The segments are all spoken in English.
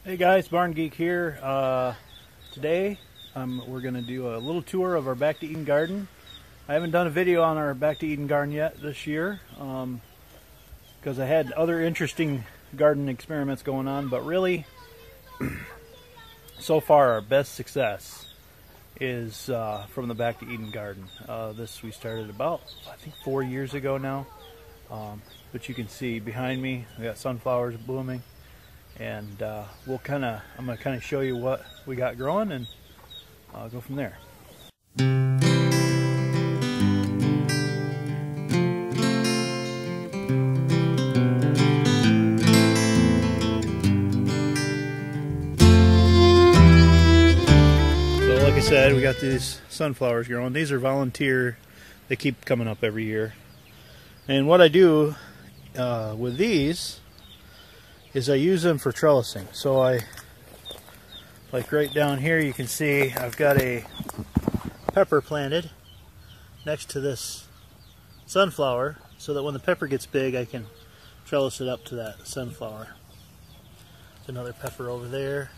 Hey guys, Barn Geek here. Today we're going to do a little tour of our Back to Eden garden. I haven't done a video on our Back to Eden garden yet this year because I had other interesting garden experiments going on, but really so far our best success is from the Back to Eden garden. This we started about, I think, 4 years ago now, but you can see behind me we got sunflowers blooming. And I'm gonna kind of show you what we got growing, and I'll go from there. So like I said, we got these sunflowers growing. These are volunteer. They keep coming up every year. And what I do with these is I use them for trellising. So like right down here, you can see I've got a pepper planted next to this sunflower so that when the pepper gets big I can trellis it up to that sunflower. There's another pepper over there.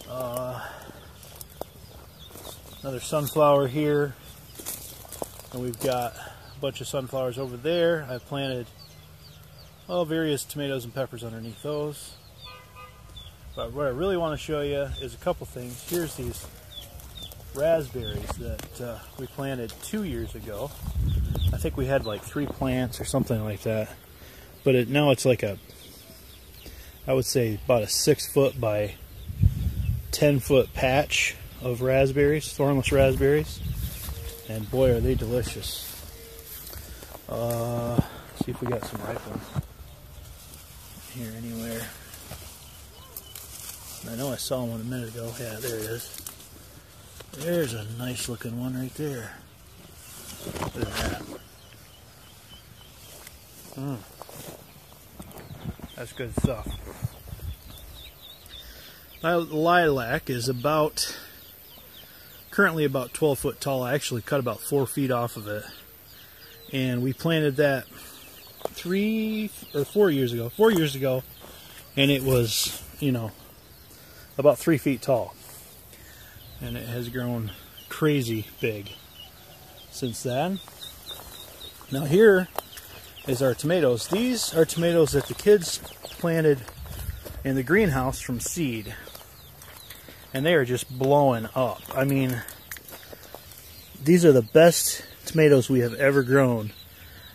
Another sunflower here. And we've got a bunch of sunflowers over there. I've planted various tomatoes and peppers underneath those. But what I really want to show you is a couple things. Here's these raspberries that we planted 2 years ago. I think we had like 3 plants or something like that. But now it's like I would say about a 6-foot by 10-foot patch of raspberries, thornless raspberries. And boy, are they delicious. See if we got some ripe ones here anywhere. I know I saw one a minute ago. Yeah, there it is. There's a nice looking one right there. Look at that. That's good stuff. My lilac is currently about 12 foot tall. I actually cut about 4 feet off of it. And we planted that 4 years ago, and it was, about 3 feet tall, and it has grown crazy big since then. Now here is our tomatoes. These are tomatoes that the kids planted in the greenhouse from seed, and they are just blowing up. I mean, these are the best tomatoes we have ever grown.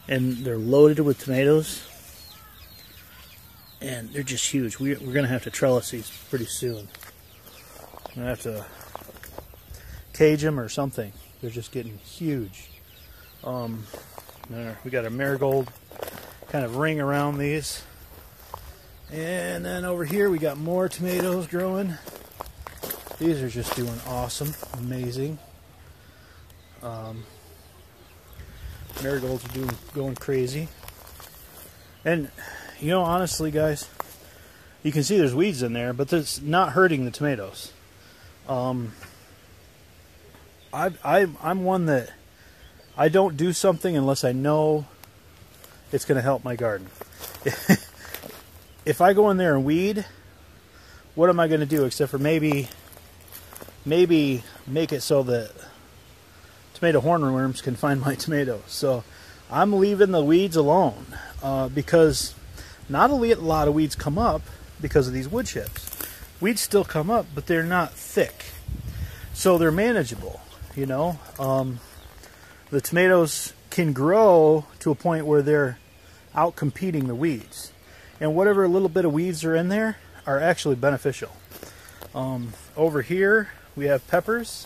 And they're loaded with tomatoes, and they're just huge. We're going to have to trellis these pretty soon. I'm going to have to cage them or something. They're just getting huge. We got a marigold kind of ring around these. And then over here we got more tomatoes growing. These are just doing awesome, amazing. Marigolds are going crazy. And honestly guys, you can see there's weeds in there, but that's not hurting the tomatoes. I'm one that I don't do something unless I know it's going to help my garden. If I go in there and weed, what am I going to do except for maybe make it so that tomato hornworms can find my tomatoes. So I'm leaving the weeds alone because not a lot of weeds come up because of these wood chips. Weeds still come up, but they're not thick, so they're manageable. The tomatoes can grow to a point where they're out competing the weeds, and whatever little bit of weeds are in there are actually beneficial. Over here we have peppers.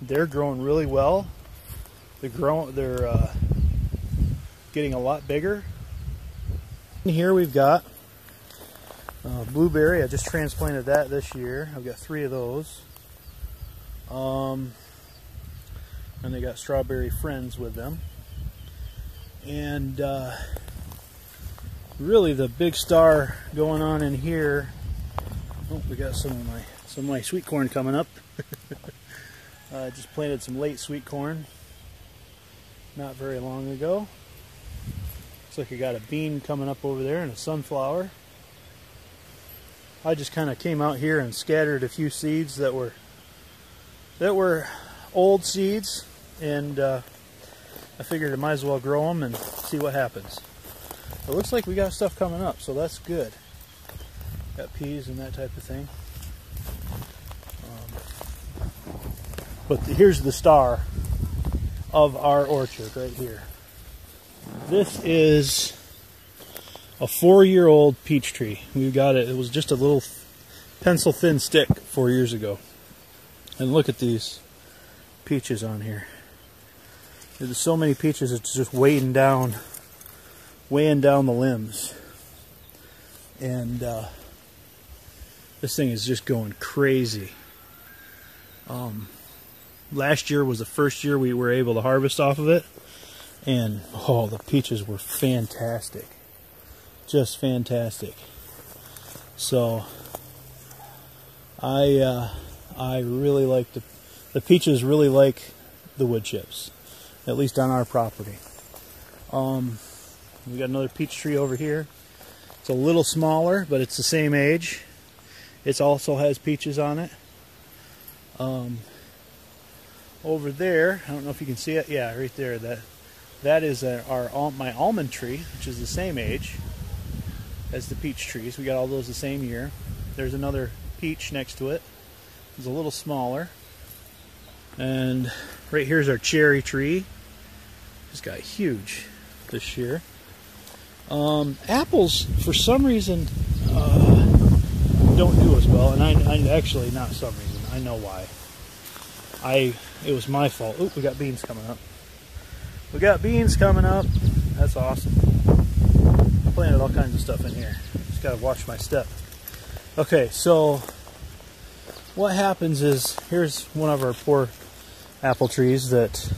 They're growing really well. They're getting a lot bigger. And here we've got blueberry. I just transplanted that this year. I've got 3 of those. And they got strawberry friends with them. And really the big star going on in here. Oh, we got some of my sweet corn coming up. I just planted some late sweet corn not very long ago. Looks like I got a bean coming up over there and a sunflower. I just kind of came out here and scattered a few seeds that were old seeds, and I figured I might as well grow them and see what happens. It looks like we got stuff coming up, so that's good. Got peas and that type of thing. But here's the star of our orchard right here. This is a 4-year-old peach tree. We got it. It was just a little pencil thin stick 4 years ago. And look at these peaches on here. There's so many peaches, it's just weighing down the limbs. And this thing is just going crazy. Last year was the first year we were able to harvest off of it, and oh, the peaches were fantastic, just fantastic. So I really like the peaches. Really like the wood chips, at least on our property. We got another peach tree over here. It's a little smaller, but it's the same age. It also has peaches on it. Over there, I don't know if you can see it. Yeah, right there. That is my almond tree, which is the same age as the peach trees. We got all those the same year. There's another peach next to it. It's a little smaller. And right here's our cherry tree. It's got huge this year. Apples, for some reason, don't do as well, and I actually, not some reason, I know why. It was my fault. Oop, we got beans coming up. We got beans coming up. That's awesome. I planted all kinds of stuff in here. Just gotta watch my step. Okay, so what happens is, here's one of our poor apple trees that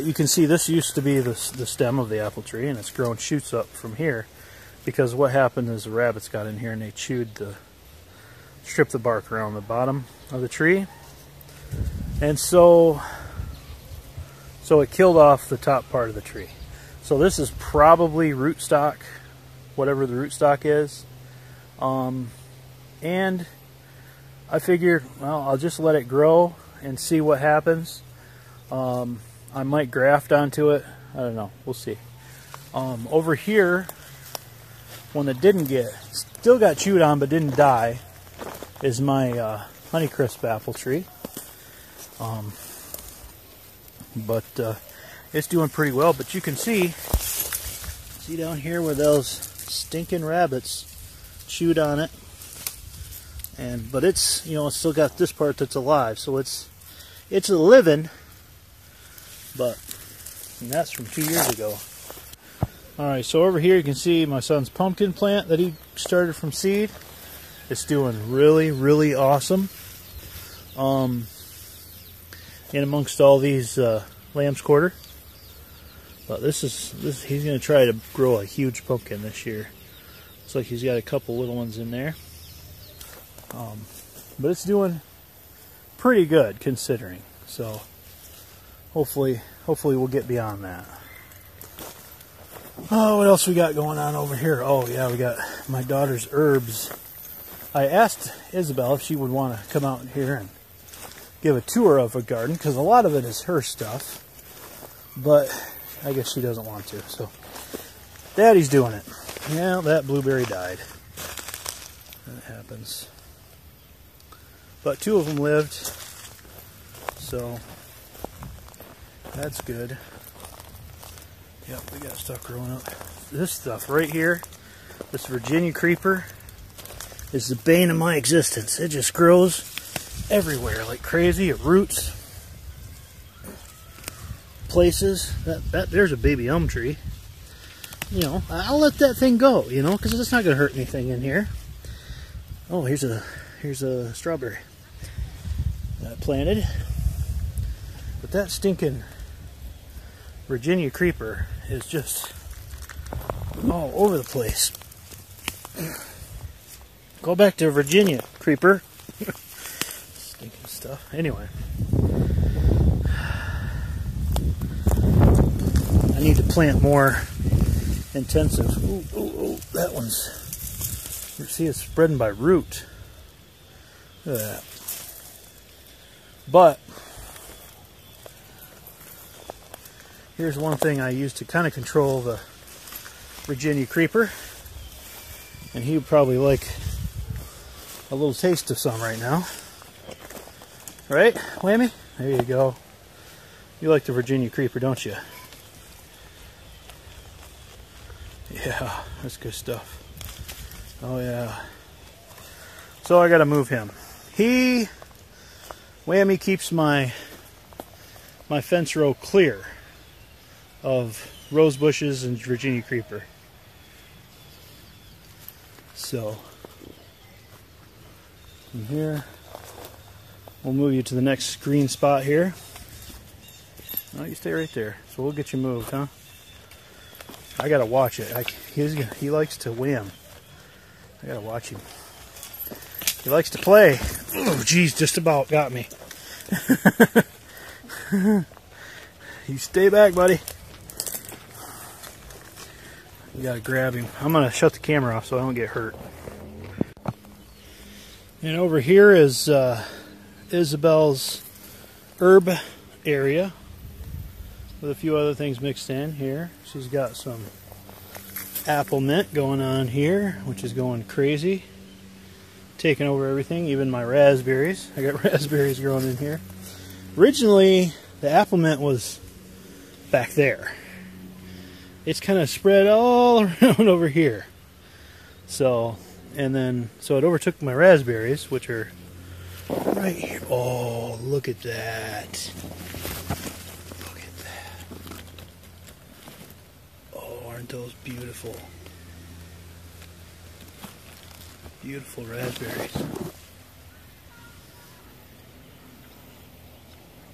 you can see this used to be the stem of the apple tree, and it's grown shoots up from here, because what happened is the rabbits got in here and they stripped the bark around the bottom of the tree, and so it killed off the top part of the tree. So this is probably rootstock, whatever the rootstock is, and I figured, well, I'll just let it grow and see what happens. I might graft onto it. I don't know. We'll see. Over here, one that still got chewed on but didn't die, is my Honeycrisp apple tree. But it's doing pretty well. But you can see down here where those stinking rabbits chewed on it. But it's, it's still got this part that's alive, so it's living. And that's from 2 years ago. Alright, so over here you can see my son's pumpkin plant that he started from seed. It's doing really, really awesome. In amongst all these lamb's quarter. But he's going to try to grow a huge pumpkin this year. Looks like he's got a couple little ones in there. But it's doing pretty good considering. So hopefully we'll get beyond that. Oh, what else we got going on over here? Oh yeah, we got my daughter's herbs. I asked Isabel if she would want to come out here and give a tour of a garden, because a lot of it is her stuff, but I guess she doesn't want to, so Daddy's doing it. Yeah, that blueberry died. That happens. But 2 of them lived, so that's good. Yep, we got stuff growing up. This stuff right here, this Virginia creeper, is the bane of my existence. It just grows everywhere like crazy. It roots places. There's a baby elm tree. I'll let that thing go, because it's not going to hurt anything in here. Oh, here's a strawberry that I planted. But that stinking Virginia creeper is just all over the place. Go back to Virginia creeper. Stinking stuff. Anyway, I need to plant more intensive. Ooh, ooh, ooh, that one's, you see it's spreading by root. Look at that. But here's one thing I use to kind of control the Virginia creeper, and he would probably like a little taste of some right now. Right, Whammy? There you go. You like the Virginia creeper, don't you? Yeah, that's good stuff. Oh yeah. So I gotta move him. Whammy keeps my fence row clear of rose bushes and Virginia creeper. So from here, we'll move you to the next green spot here. No, you stay right there. So we'll get you moved, huh? I gotta watch it. He likes to wham. I gotta watch him. He likes to play. Oh, geez, just about got me. You stay back, buddy. You gotta grab him. I'm gonna shut the camera off so I don't get hurt. And over here is Isabel's herb area with a few other things mixed in here. She's got some apple mint going on here, which is going crazy, taking over everything, even my raspberries. I got raspberries growing in here. Originally, the apple mint was back there. It's kind of spread all around over here. So it overtook my raspberries, which are right here. Oh, look at that. Look at that. Oh, aren't those beautiful? Beautiful raspberries.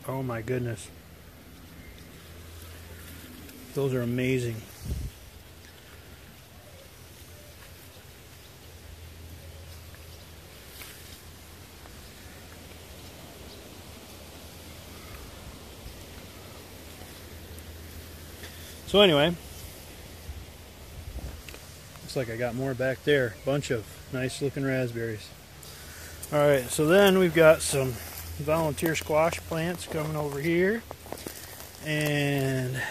Oh my goodness. Those are amazing. So anyway, looks like I got more back there. Bunch of nice looking raspberries. Alright, so then we've got some volunteer squash plants coming over here. And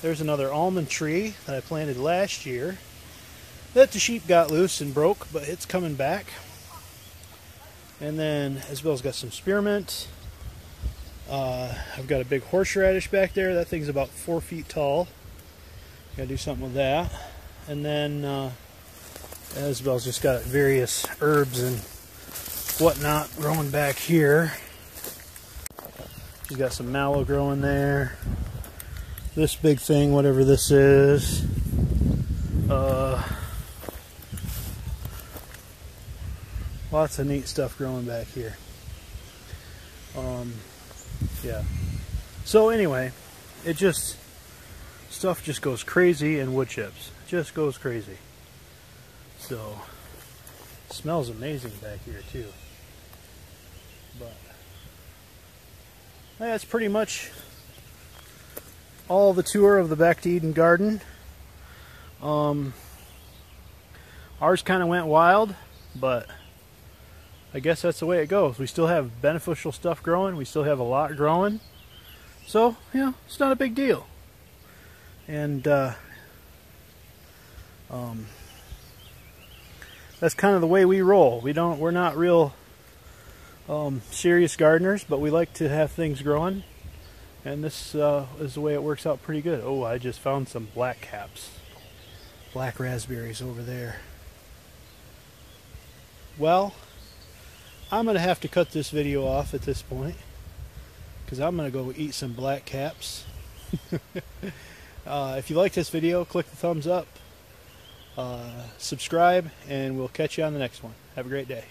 there's another almond tree that I planted last year that the sheep got loose and broke, but it's coming back. And then Isabel's got some spearmint. I've got a big horseradish back there. That thing's about 4 feet tall. Gotta do something with that. And then Isabel's just got various herbs and whatnot growing back here. She's got some mallow growing there. This big thing, whatever this is. Lots of neat stuff growing back here. Yeah. So anyway, stuff just goes crazy in wood chips. It just goes crazy. So, it smells amazing back here too. But that's pretty much all the tour of the Back to Eden garden. Ours kind of went wild, but I guess that's the way it goes. We still have beneficial stuff growing. We still have a lot growing. So, yeah, it's not a big deal. And that's kind of the way we roll. We're not real serious gardeners, but we like to have things growing. And this is the way it works out pretty good. Oh, I just found some black caps. Black raspberries over there. Well, I'm going to have to cut this video off at this point, because I'm going to go eat some black caps. If you like this video, click the thumbs up, subscribe, and we'll catch you on the next one. Have a great day.